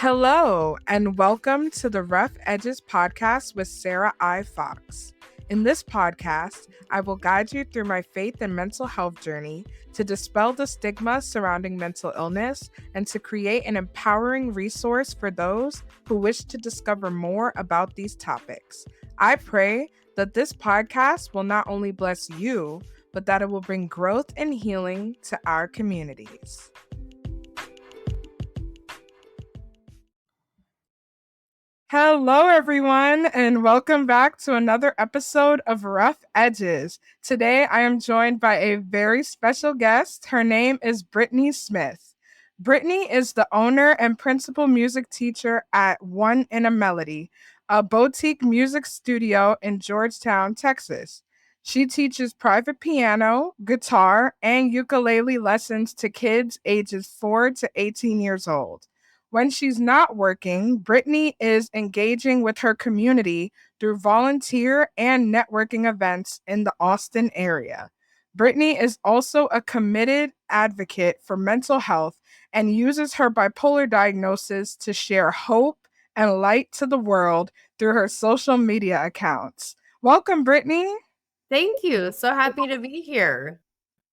Hello, and welcome to the Rough Edges podcast with Sarah I. Fox. In this podcast, I will guide you through my faith and mental health journey to dispel the stigma surrounding mental illness and to create an empowering resource for those who wish to discover more about these topics. I pray that this podcast will not only bless you, but that it will bring growth and healing to our communities. Hello, everyone, and welcome back to another episode of Rough Edges. Today, I am joined by a very special guest. Her name is Brittney Smith. Brittney is the owner and principal music teacher at One in a Melody, a boutique music studio in Georgetown, Texas. She teaches private piano, guitar, and ukulele lessons to kids ages 4 to 18 years old. When she's not working, Brittney is engaging with her community through volunteer and networking events in the Austin area. Brittney is also a committed advocate for mental health and uses her bipolar diagnosis to share hope and light to the world through her social media accounts. Welcome, Brittney. Thank you. So happy to be here.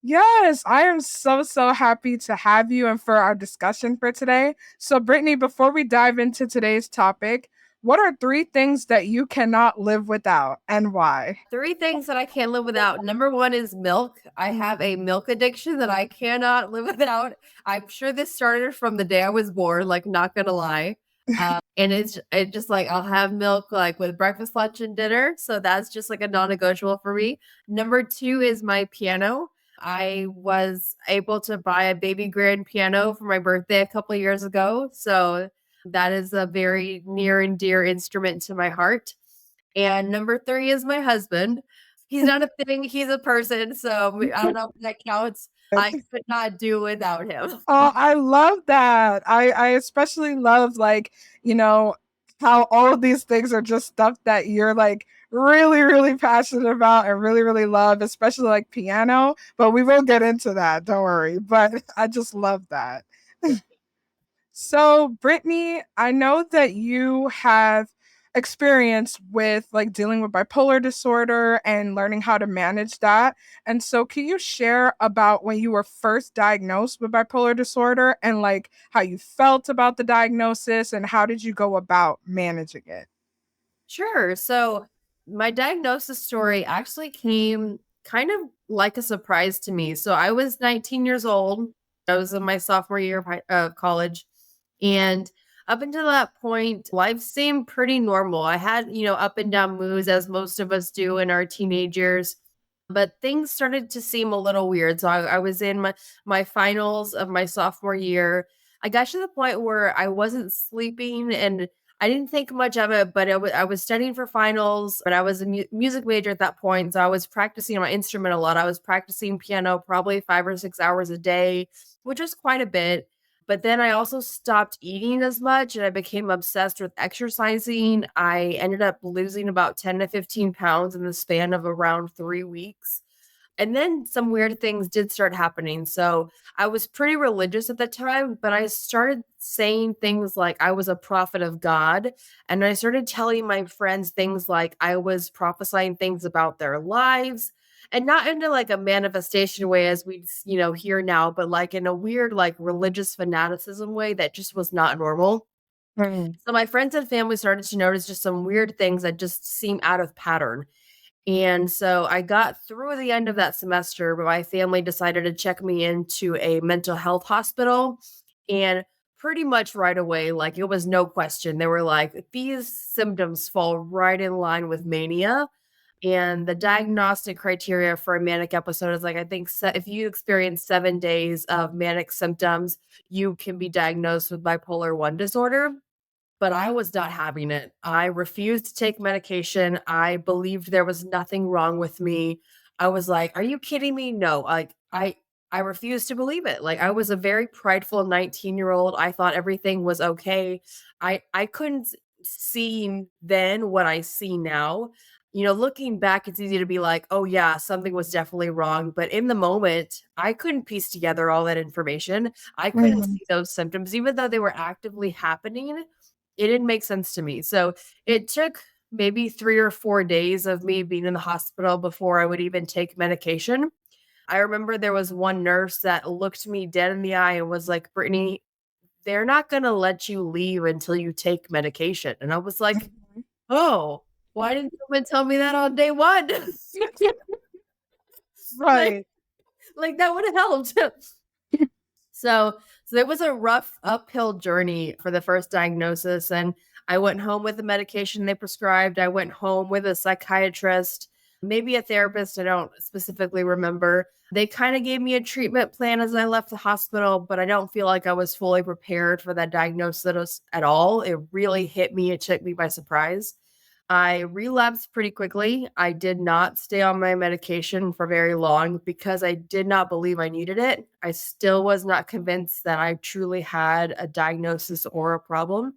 Yes, I am so happy to have you and for our discussion for today. So, Brittney, before we dive into today's topic, what are 3 things that you cannot live without and why? 3 things that I can't live without. Number 1 is milk. I have a milk addiction that I cannot live without. I'm sure this started from the day I was born, like, not gonna lie. And it's just like I'll have milk like with breakfast, lunch, and dinner. So that's just like a non-negotiable for me. Number 2 is my piano. I was able to buy a baby grand piano for my birthday a couple of years ago. So that is a very near and dear instrument to my heart. And number 3 is my husband. He's not a thing, he's a person. So I don't know if that counts. I could not do without him. Oh, I love that. I especially love how all of these things are just stuff that you're like really passionate about and really love, especially like piano. But we will get into that, don't worry. But I just love that. So, Brittney, I know that you have experience with like dealing with bipolar disorder and learning how to manage that. And so, can you share about when you were first diagnosed with bipolar disorder and like how you felt about the diagnosis and how did you go about managing it? Sure. So my diagnosis story actually came kind of like a surprise to me. So I was 19 years old. I was in my sophomore year of college. And up until that point, life seemed pretty normal. I had, up and down moods as most of us do in our teenage years. But things started to seem a little weird. So I was in my finals of my sophomore year. I got to the point where I wasn't sleeping and I didn't think much of it, but I was studying for finals, but I was a music major at that point. So I was practicing my instrument a lot. I was practicing piano probably 5 or 6 hours a day, which was quite a bit. But then I also stopped eating as much and I became obsessed with exercising. I ended up losing about 10 to 15 pounds in the span of around 3 weeks. And then some weird things did start happening. So I was pretty religious at the time, but I started saying things like I was a prophet of God. And I started telling my friends things like I was prophesying things about their lives and not into like a manifestation way as we, hear now, but like in a weird, like religious fanaticism way that just was not normal. Mm. So my friends and family started to notice just some weird things that just seem out of pattern. And so I got through the end of that semester, but my family decided to check me into a mental health hospital. And pretty much right away, like it was no question. They were like, these symptoms fall right in line with mania. And the diagnostic criteria for a manic episode is like, I think if you experience 7 days of manic symptoms, you can be diagnosed with bipolar 1 disorder. But I was not having it. I refused to take medication. I believed there was nothing wrong with me. I was like, "Are you kidding me?" No, like I refused to believe it. Like I was a very prideful 19-year-old. I thought everything was okay. I couldn't see then what I see now. looking back, it's easy to be like, oh, yeah, something was definitely wrong. But in the moment, I couldn't piece together all that information. I couldn't Mhm. see those symptoms, even though they were actively happening. It didn't make sense to me. So it took maybe 3 or 4 days of me being in the hospital before I would even take medication. I remember there was one nurse that looked me dead in the eye and was like, Brittany, they're not going to let you leave until you take medication. And I was like, Mhm. oh, why didn't someone tell me that on day one? like, Right. like that would have helped. So so it was a rough uphill journey for the first diagnosis, and I went home with the medication they prescribed. I went home with a psychiatrist, maybe a therapist, I don't specifically remember. They kind of gave me a treatment plan as I left the hospital, but I don't feel like I was fully prepared for that diagnosis at all. It really hit me, it took me by surprise. I relapsed pretty quickly. I did not stay on my medication for very long because I did not believe I needed it. I still was not convinced that I truly had a diagnosis or a problem.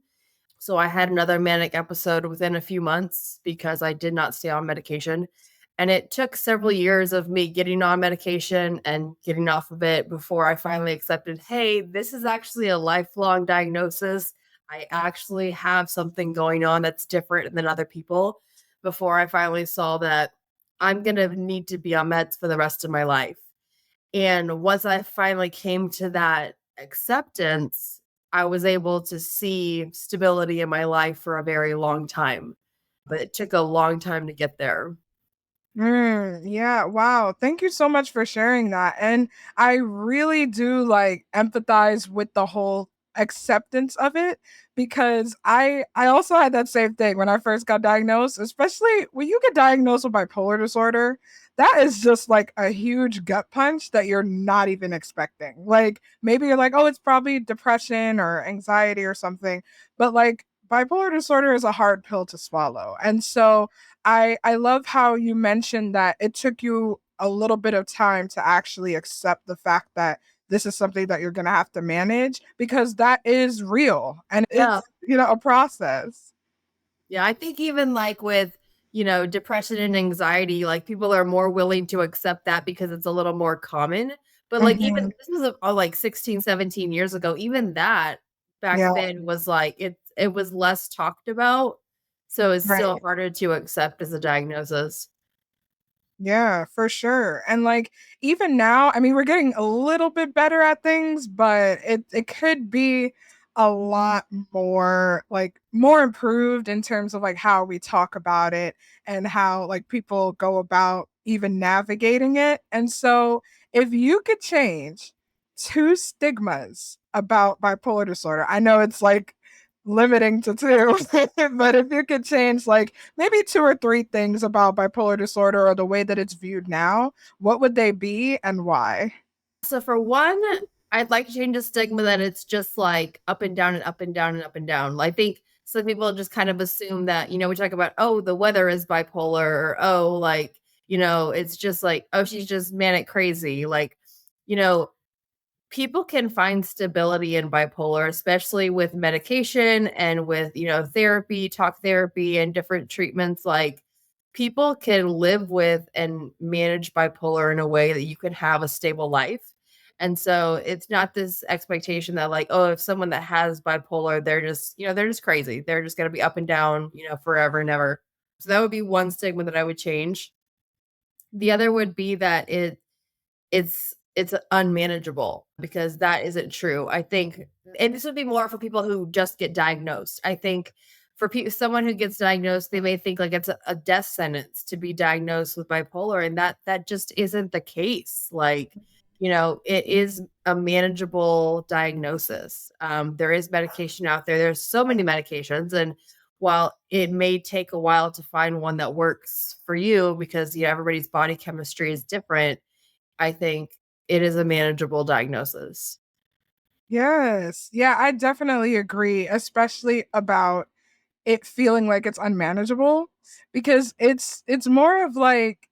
So I had another manic episode within a few months because I did not stay on medication. And it took several years of me getting on medication and getting off of it before I finally accepted, hey, this is actually a lifelong diagnosis. I actually have something going on that's different than other people. Before I finally saw that I'm going to need to be on meds for the rest of my life. And once I finally came to that acceptance, I was able to see stability in my life for a very long time, but it took a long time to get there. Yeah, wow. Thank you so much for sharing that. And I really do like empathize with the whole acceptance of it because I also had that same thing when I first got diagnosed, especially when you get diagnosed with bipolar disorder. That is just like a huge gut punch that you're not even expecting. Like maybe you're like, "Oh, it's probably depression or anxiety or something." But like bipolar disorder is a hard pill to swallow. And so I love how you mentioned that it took you a little bit of time to actually accept the fact that this is something that you're gonna have to manage because that is real and Yeah. it's, a process. Yeah, I think even like with, depression and anxiety, like people are more willing to accept that because it's a little more common. But like even Mhm. this was like 16, 17 years ago, even that back Yeah, then was like it was less talked about. So it's still right. harder to accept as a diagnosis. Yeah, for sure. And like even now, I mean, we're getting a little bit better at things, but it could be a lot more like more improved in terms of like how we talk about it and how like people go about even navigating it. And so if you could change two stigmas about bipolar disorder, I know it's like limiting to two, but if you could change like maybe two or three things about bipolar disorder or the way that it's viewed now, what would they be and why? So for one, I'd like to change the stigma that it's just like up and down and up and down and up and down. I think some people just kind of assume that, we talk about, oh, the weather is bipolar, or oh, like, it's just like, oh, she's just manic crazy. Like, you know, people can find stability in bipolar, especially with medication and with, therapy, talk therapy, and different treatments. Like, people can live with and manage bipolar in a way that you can have a stable life. And so it's not this expectation that, like, oh, if someone that has bipolar, they're just crazy. They're just going to be up and down, forever and ever. So that would be one stigma that I would change. The other would be that it's unmanageable because that isn't true. I think and this would be more for people who just get diagnosed. I think for someone who gets diagnosed, they may think like it's a death sentence to be diagnosed with bipolar, and that just isn't the case. Like, it is a manageable diagnosis. There is medication out there. There's so many medications, and while it may take a while to find one that works for you because everybody's body chemistry is different, I think it is a manageable diagnosis. Yes. Yeah, I definitely agree, especially about it feeling like it's unmanageable because it's more of like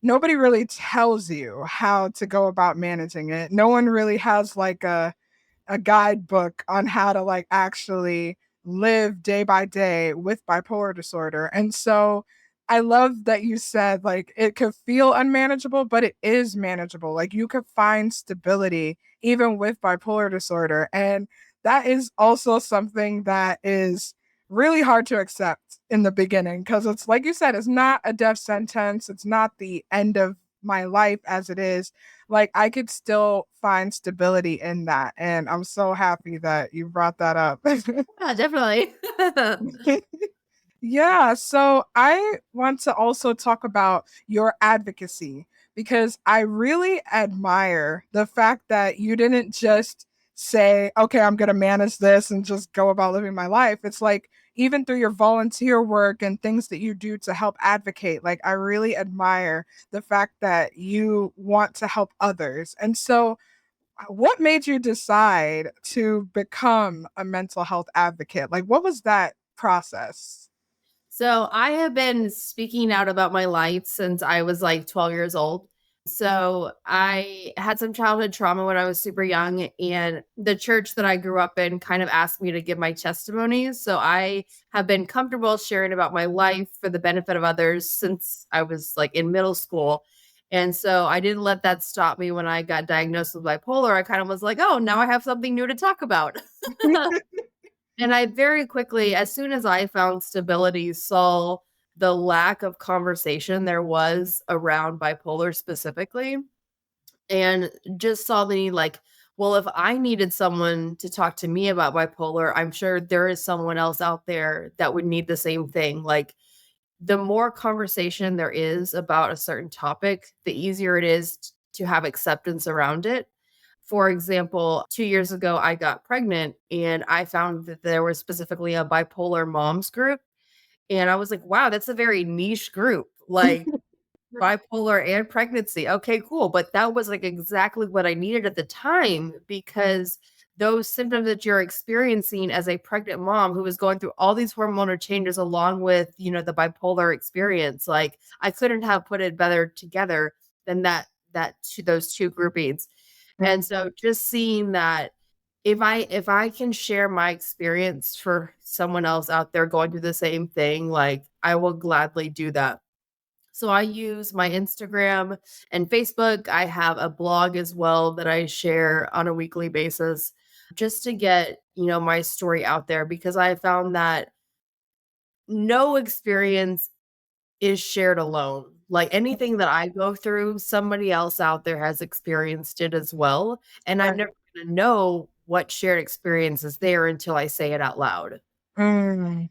nobody really tells you how to go about managing it. No one really has like a guidebook on how to like actually live day by day with bipolar disorder. And so I love that you said like it could feel unmanageable, but it is manageable. Like you could find stability even with bipolar disorder. And that is also something that is really hard to accept in the beginning because it's like you said, it's not a death sentence, it's not the end of my life as it is. Like I could still find stability in that. And I'm so happy that you brought that up. Yeah, definitely. Yeah, so I want to also talk about your advocacy because I really admire the fact that you didn't just say, okay, I'm going to manage this and just go about living my life. It's like, even through your volunteer work and things that you do to help advocate, like, I really admire the fact that you want to help others. And so, what made you decide to become a mental health advocate? Like, what was that process? So I have been speaking out about my life since I was like 12 years old. So I had some childhood trauma when I was super young, and the church that I grew up in kind of asked me to give my testimony. So I have been comfortable sharing about my life for the benefit of others since I was like in middle school. And so I didn't let that stop me when I got diagnosed with bipolar. I kind of was like, oh, now I have something new to talk about. And I very quickly, as soon as I found stability, saw the lack of conversation there was around bipolar specifically, and just saw the need, like, well, if I needed someone to talk to me about bipolar, I'm sure there is someone else out there that would need the same thing. Like, the more conversation there is about a certain topic, the easier it is to have acceptance around it. For example, 2 years ago, I got pregnant and I found that there was specifically a bipolar moms group. And I was like, wow, that's a very niche group. Like, bipolar and pregnancy. Okay, cool. But that was like exactly what I needed at the time because those symptoms that you're experiencing as a pregnant mom who was going through all these hormonal changes along with, the bipolar experience, like I couldn't have put it better together than those two groupings. And so just seeing that if I can share my experience for someone else out there going through the same thing, like I will gladly do that. So I use my Instagram and Facebook. I have a blog as well that I share on a weekly basis just to get, my story out there because I found that no experience is shared alone. Like anything that I go through, somebody else out there has experienced it as well. And I'm Right. never going to know what shared experience is there until I say it out loud. Mm.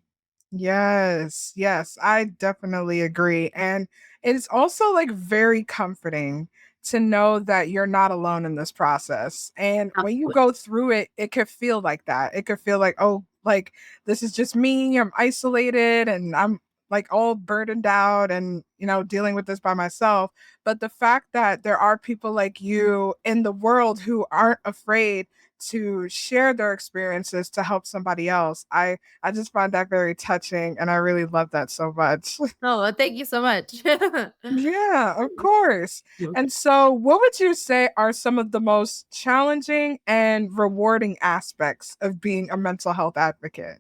Yes, yes, I definitely agree. And it's also like very comforting to know that you're not alone in this process. And when you Absolutely. go through it, it could feel like that. It could feel like, oh, like this is just me. I'm isolated and I'm like all burdened out and, dealing with this by myself. But the fact that there are people like you in the world who aren't afraid to share their experiences to help somebody else, I just find that very touching and I really love that so much. Oh, well, thank you so much. Yeah, of course. And so, what would you say are some of the most challenging and rewarding aspects of being a mental health advocate?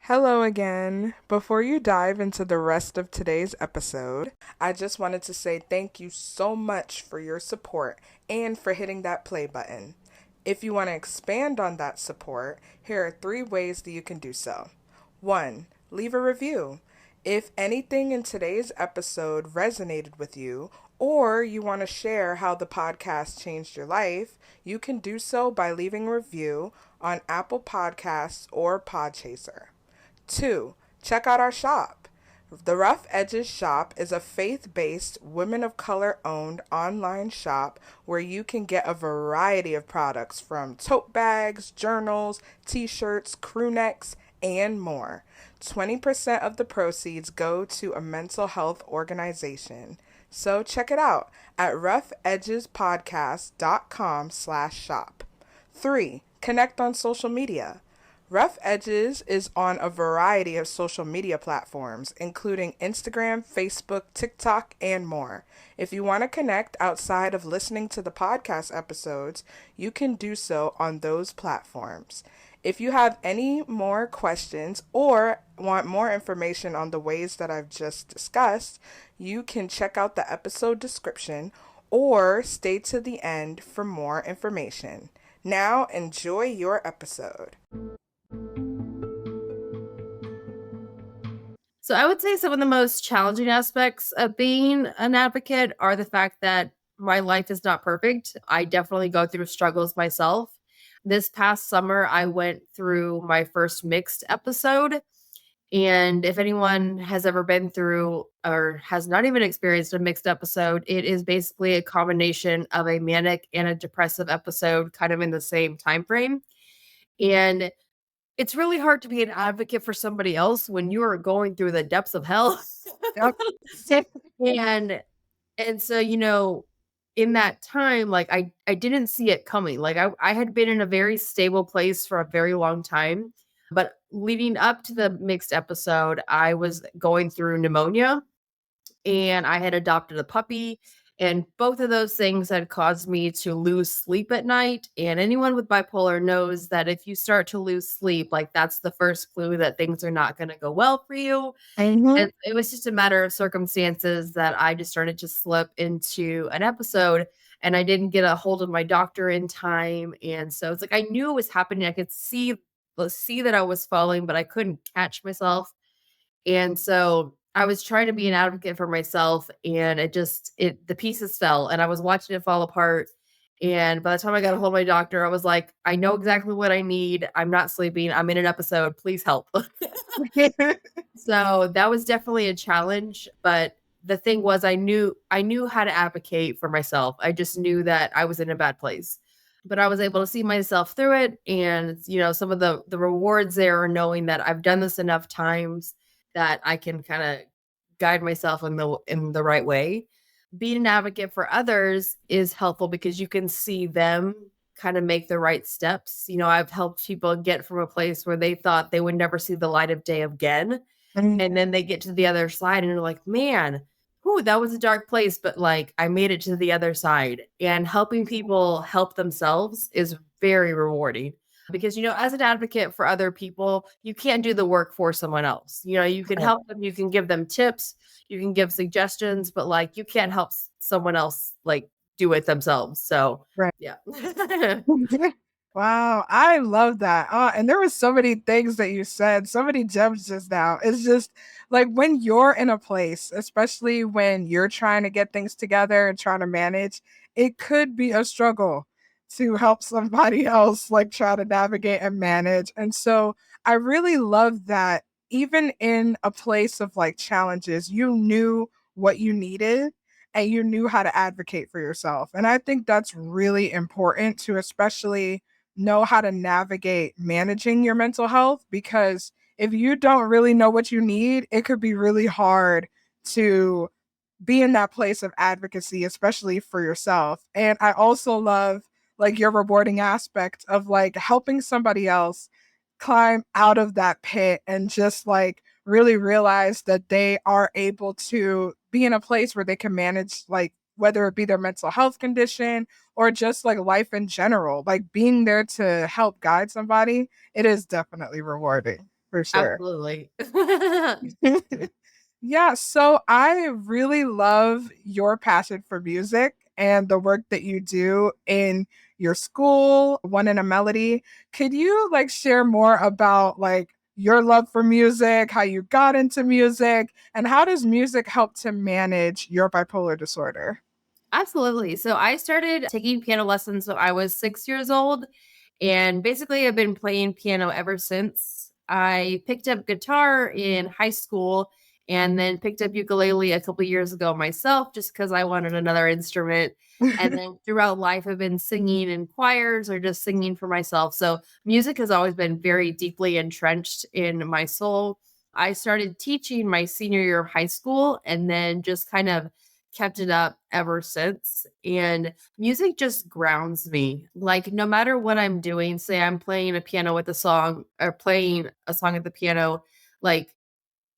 Hello again. Before you dive into the rest of today's episode, I just wanted to say thank you so much for your support and for hitting that play button. If you want to expand on that support, here are 3 ways that you can do so. 1. Leave a review. If anything in today's episode resonated with you, or you want to share how the podcast changed your life, you can do so by leaving a review on Apple Podcasts or Podchaser. 2. Check out our shop. The Rough Edges shop is a faith-based, women of color owned online shop where you can get a variety of products from tote bags, journals, t-shirts, crew necks, and more. 20% of the proceeds go to a mental health organization. So check it out at roughedgespodcast.com/shop. 3. Connect on social media. Rough Edges is on a variety of social media platforms, including Instagram, Facebook, TikTok, and more. If you want to connect outside of listening to the podcast episodes, you can do so on those platforms. If you have any more questions or want more information on the ways that I've just discussed, you can check out the episode description or stay to the end for more information. Now, enjoy your episode. So I would say some of the most challenging aspects of being an advocate are the fact that my life is not perfect. I definitely go through struggles myself. This past summer, I went through my first mixed episode. And if anyone has ever been through or has not even experienced a mixed episode, it is basically a combination of a manic and a depressive episode kind of in the same time frame. And it's really hard to be an advocate for somebody else when you are going through the depths of hell. Yep. and and so, in that time, like I didn't see it coming. Like I had been in a very stable place for a very long time. But leading up to the mixed episode, I was going through pneumonia and I had adopted a puppy. And both of those things had caused me to lose sleep at night. And anyone with bipolar knows that if you start to lose sleep, like that's the first clue that things are not going to go well for you. Mm-hmm. And it was just a matter of circumstances that I just started to slip into an episode and I didn't get a hold of my doctor in time. And so it's like I knew it was happening. I could see that I was falling, but I couldn't catch myself. And so I was trying to be an advocate for myself and the pieces fell and I was watching it fall apart. And by the time I got a hold of my doctor, I was like, I know exactly what I need. I'm not sleeping. I'm in an episode. Please help. So that was definitely a challenge, but the thing was I knew how to advocate for myself. I just knew that I was in a bad place. But I was able to see myself through it and some of the rewards there are knowing that I've done this enough times that I can kind of guide myself in the right way. Being an advocate for others is helpful because you can see them kind of make the right steps. I've helped people get from a place where they thought they would never see the light of day again and then they get to the other side and they're like, man, whoo, that was a dark place, but like I made it to the other side. And helping people help themselves is very rewarding because, as an advocate for other people, you can't do the work for someone else. You can Right. help them, you can give them tips, you can give suggestions, but like you can't help someone else like do it themselves. So, Right. yeah. Wow, I love that. And there were so many things that you said, so many gems just now. It's just like when you're in a place, especially when you're trying to get things together and trying to manage, it could be a struggle to help somebody else like try to navigate and manage. And so I really love that even in a place of like challenges, you knew what you needed and you knew how to advocate for yourself. And I think that's really important to especially know how to navigate managing your mental health because if you don't really know what you need, it could be really hard to be in that place of advocacy, especially for yourself. And I also love like your rewarding aspect of like helping somebody else climb out of that pit and just like really realize that they are able to be in a place where they can manage like whether it be their mental health condition or just like life in general, like being there to help guide somebody, it is definitely rewarding for sure. Absolutely. Yeah, so I really love your passion for music and the work that you do in your school, One in a Melody. Could you like share more about like your love for music, how you got into music, and how does music help to manage your bipolar disorder? Absolutely. So I started taking piano lessons when I was 6 years old. And basically, I've been playing piano ever since. I picked up guitar in high school and then picked up ukulele a couple years ago myself just because I wanted another instrument. And then throughout life, I've been singing in choirs or just singing for myself. So music has always been very deeply entrenched in my soul. I started teaching my senior year of high school and then just kind of kept it up ever since. And music just grounds me. Like no matter what I'm doing, say I'm playing a piano with a song or playing a song at the piano, like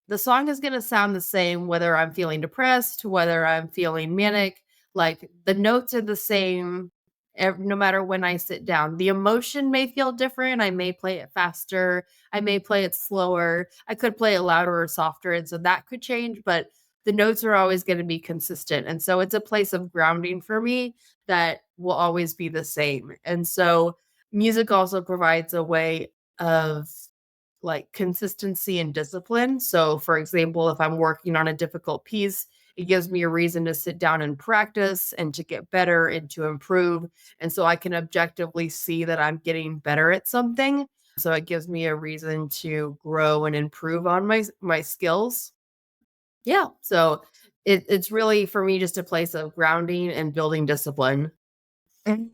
the song is going to sound the same whether I'm feeling depressed, whether I'm feeling manic, like the notes are the same no matter when I sit down. The emotion may feel different. I may play it faster. I may play it slower. I could play it louder or softer. And so that could change, but the notes are always going to be consistent. And so it's a place of grounding for me that will always be the same. And so music also provides a way of like consistency and discipline. So, for example, if I'm working on a difficult piece, it gives me a reason to sit down and practice and to get better and to improve. And so I can objectively see that I'm getting better at something. So it gives me a reason to grow and improve on my skills. Yeah. So it's really for me just a place of grounding and building discipline. Mm.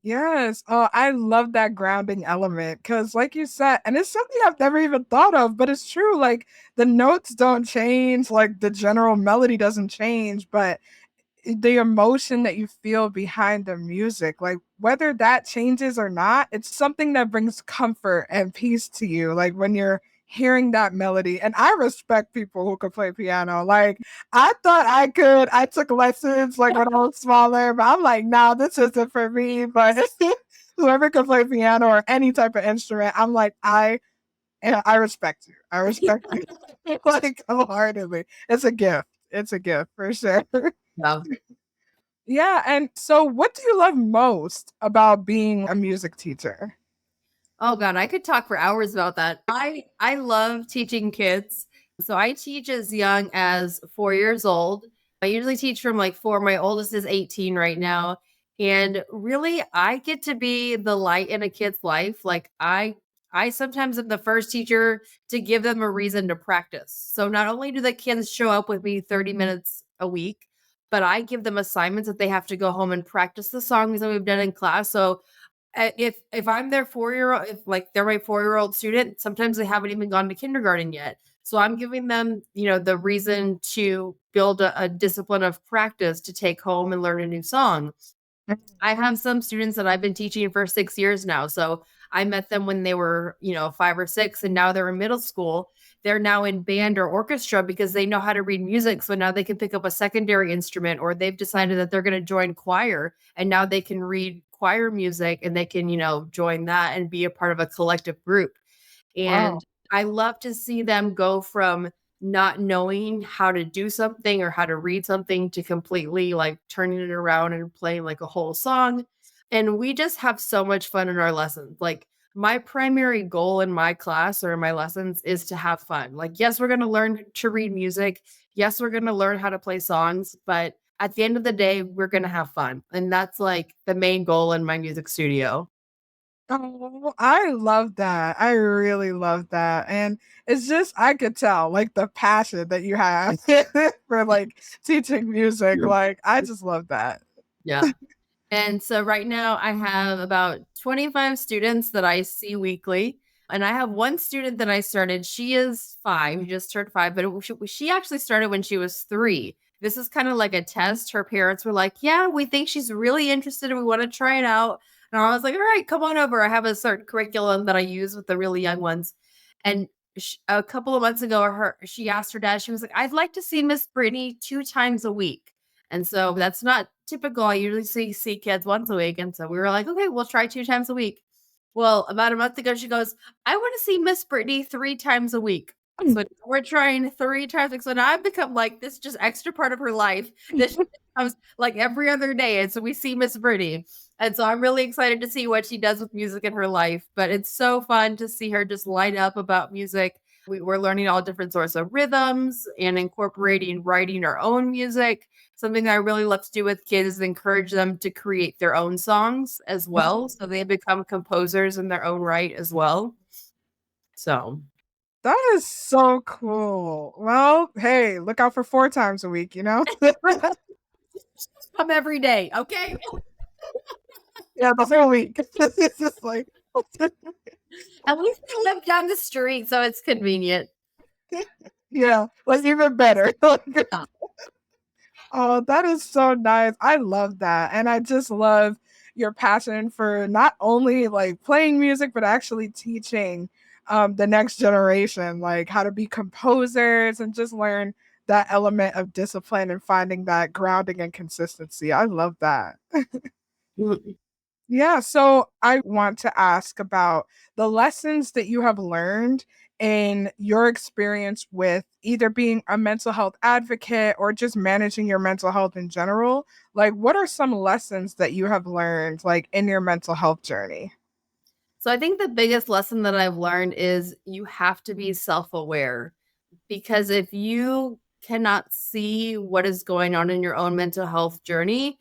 Yes. Oh, I love that grounding element because, like you said, and it's something I've never even thought of, but it's true. Like the notes don't change, like the general melody doesn't change, but the emotion that you feel behind the music, like whether that changes or not, it's something that brings comfort and peace to you. Like when you're hearing that melody. And I respect people who can play piano. Like I thought I could. I took lessons like when I was smaller, but I'm like, no, this isn't for me. But whoever can play piano or any type of instrument, I'm like, I respect you. I respect you. Like wholeheartedly. It's a gift. It's a gift for sure. Yeah. Yeah, and so what do you love most about being a music teacher? Oh god, I could talk for hours about that. I love teaching kids. So I teach as young as 4 years old. I usually teach from like 4. My oldest is 18 right now. And really I get to be the light in a kid's life. Like I sometimes am the first teacher to give them a reason to practice. So not only do the kids show up with me 30 minutes a week, but I give them assignments that they have to go home and practice the songs that we've done in class. So if I'm their 4-year-old, if like they're my 4-year-old student, sometimes they haven't even gone to kindergarten yet. So I'm giving them, the reason to build a discipline of practice to take home and learn a new song. I have some students that I've been teaching for 6 years now. So I met them when they were, 5 or 6, and now they're in middle school. They're now in band or orchestra because they know how to read music. So now they can pick up a secondary instrument, or they've decided that they're going to join choir, and now they can read choir music and they can, join that and be a part of a collective group. Wow. And I love to see them go from not knowing how to do something or how to read something to completely like turning it around and playing like a whole song. And we just have so much fun in our lessons. Like my primary goal in my class or in my lessons is to have fun. Like, yes, we're going to learn to read music. Yes, we're going to learn how to play songs, but at the end of the day, we're going to have fun. And that's like the main goal in my music studio. Oh, I love that. I really love that. And it's just I could tell like the passion that you have for like teaching music. Like I just love that. Yeah. And so right now I have about 25 students that I see weekly. And I have one student that I started. She is 5, she just turned 5, but she actually started when she was 3. This is kind of like a test. Her parents were like, yeah, we think she's really interested and we want to try it out. And I was like, all right, come on over. I have a certain curriculum that I use with the really young ones. And a couple of months ago, she asked her dad, she was like, I'd like to see Miss Brittany 2 times a week. And so that's not typical. I usually see kids once a week. And so we were like, okay, we'll try 2 times a week. Well, about a month ago, she goes, I want to see Miss Brittany 3 times a week. So we're trying 3 times a week. So now I've become like this just extra part of her life. This comes like every other day. And so we see Miss Brittany. And so I'm really excited to see what she does with music in her life. But it's so fun to see her just light up about music. We're learning all different sorts of rhythms and incorporating writing our own music. Something I really love to do with kids is encourage them to create their own songs as well, so they become composers in their own right as well. So, That is so cool. Well, hey, look out for 4 times a week, you know? come every day, okay? Yeah, the whole week. It's just like At least I live down the street, so it's convenient. yeah, like even better. Like, Yeah. oh, that is so nice. I love that. And I just love your passion for not only like playing music, but actually teaching the next generation, like how to be composers and just learn that element of discipline and finding that grounding and consistency. I love that. Yeah, so I want to ask about the lessons that you have learned in your experience with either being a mental health advocate or just managing your mental health in general. Like, what are some lessons that you have learned, like, in your mental health journey? So I think the biggest lesson that I've learned is you have to be self-aware, because if you cannot see what is going on in your own mental health journey,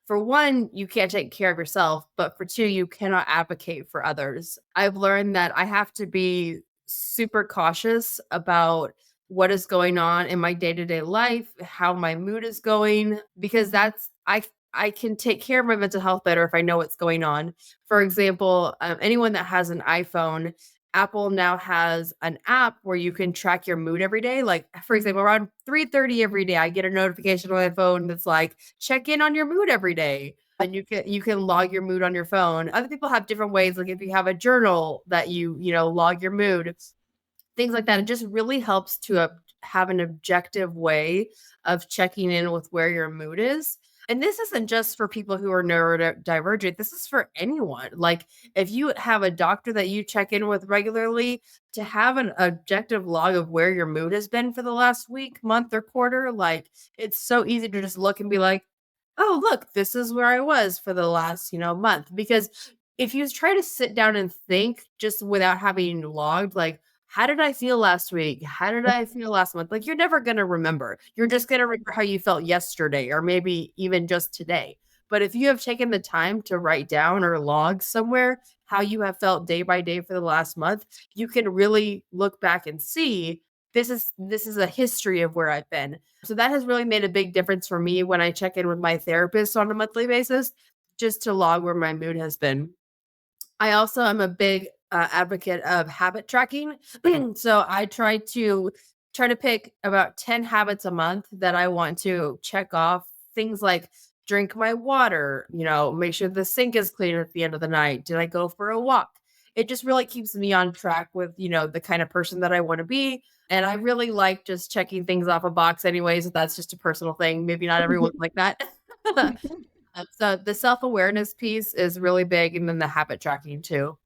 for one, you can't take care of yourself, but for two, you cannot advocate for others. I've learned that I have to be super cautious about what is going on in my day-to-day life, how my mood is going, because I can take care of my mental health better if I know what's going on. For example, anyone that has an iPhone, Apple now has an app where you can track your mood every day. Like, for example, around 3:30 every day, I get a notification on my phone that's like, check in on your mood every day. And you can log your mood on your phone. Other people have different ways. Like if you have a journal that you log your mood, things like that. It just really helps to have an objective way of checking in with where your mood is. And this isn't just for people who are neurodivergent. This is for anyone. Like if you have a doctor that you check in with regularly, to have an objective log of where your mood has been for the last week, month, or quarter, like it's so easy to just look and be like, oh, look, this is where I was for the last, month. Because if you try to sit down and think just without having logged, like, how did I feel last week? How did I feel last month? Like, you're never going to remember. You're just going to remember how you felt yesterday or maybe even just today. But if you have taken the time to write down or log somewhere how you have felt day by day for the last month, you can really look back and see this is a history of where I've been. So that has really made a big difference for me when I check in with my therapist on a monthly basis, just to log where my mood has been. I also am a big advocate of habit tracking. So I try to pick about 10 habits a month that I want to check off. Things like drink my water, make sure the sink is clean at the end of the night. Did I go for a walk? It just really keeps me on track with, the kind of person that I want to be. And I really like just checking things off a box anyways. That's just a personal thing. Maybe not everyone's like that. So the self-awareness piece is really big, and then the habit tracking too.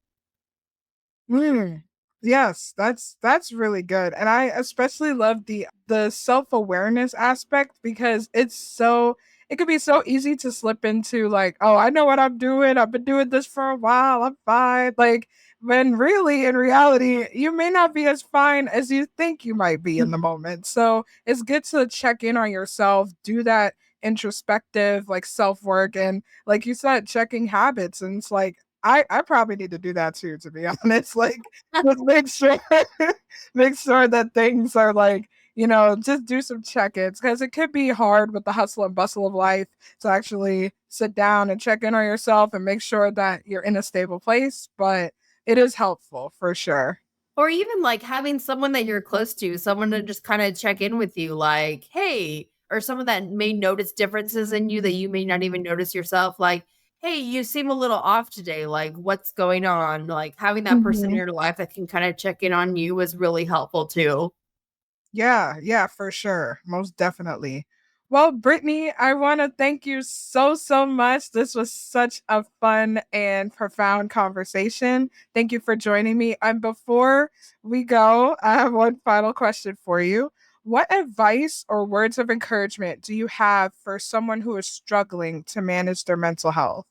Mm. Yes, that's really good. And I especially love the self-awareness aspect because it could be so easy to slip into like, oh, I know what I'm doing. I've been doing this for a while. I'm fine. Like when really in reality, you may not be as fine as you think you might be in the moment. So it's good to check in on yourself, do that introspective like self-work and like you said, checking habits. And it's like I probably need to do that too, to be honest. Like, just make sure, make sure that things are like, just do some check-ins because it could be hard with the hustle and bustle of life to actually sit down and check in on yourself and make sure that you're in a stable place. But it is helpful for sure. Or even like having someone that you're close to, someone to just kind of check in with you, like, hey, or someone that may notice differences in you that you may not even notice yourself, like, hey, you seem a little off today. Like, what's going on? Like, having that person in Mhm. your life that can kind of check in on you is really helpful too. Yeah, yeah, for sure. Most definitely. Well, Brittany, I want to thank you so, so much. This was such a fun and profound conversation. Thank you for joining me. And before we go, I have one final question for you. What advice or words of encouragement do you have for someone who is struggling to manage their mental health?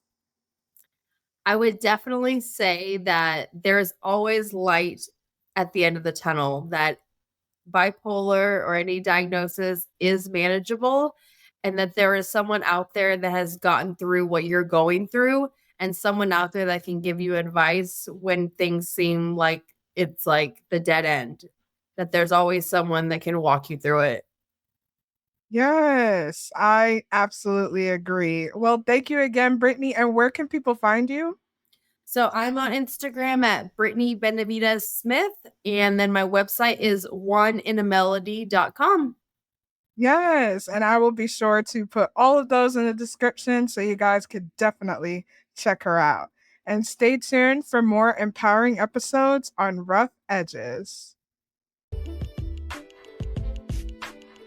I would definitely say that there's always light at the end of the tunnel, that bipolar or any diagnosis is manageable, and that there is someone out there that has gotten through what you're going through, and someone out there that can give you advice when things seem like it's like the dead end, that there's always someone that can walk you through it. Yes, I absolutely agree. Well, thank you again, Brittany. And where can people find you? So I'm on Instagram at Brittney Benavides Smith, and then my website is oneinamelody.com. Yes, and I will be sure to put all of those in the description so you guys could definitely check her out. And stay tuned for more empowering episodes on Rough Edges.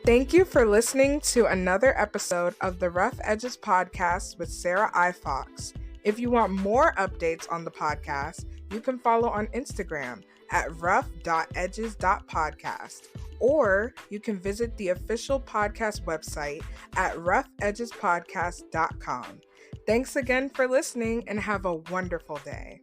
Thank you for listening to another episode of the Rough Edges podcast with Sarah I. Fox. If you want more updates on the podcast, you can follow on Instagram at rough.edges.podcast, or you can visit the official podcast website at roughedgespodcast.com. Thanks again for listening and have a wonderful day.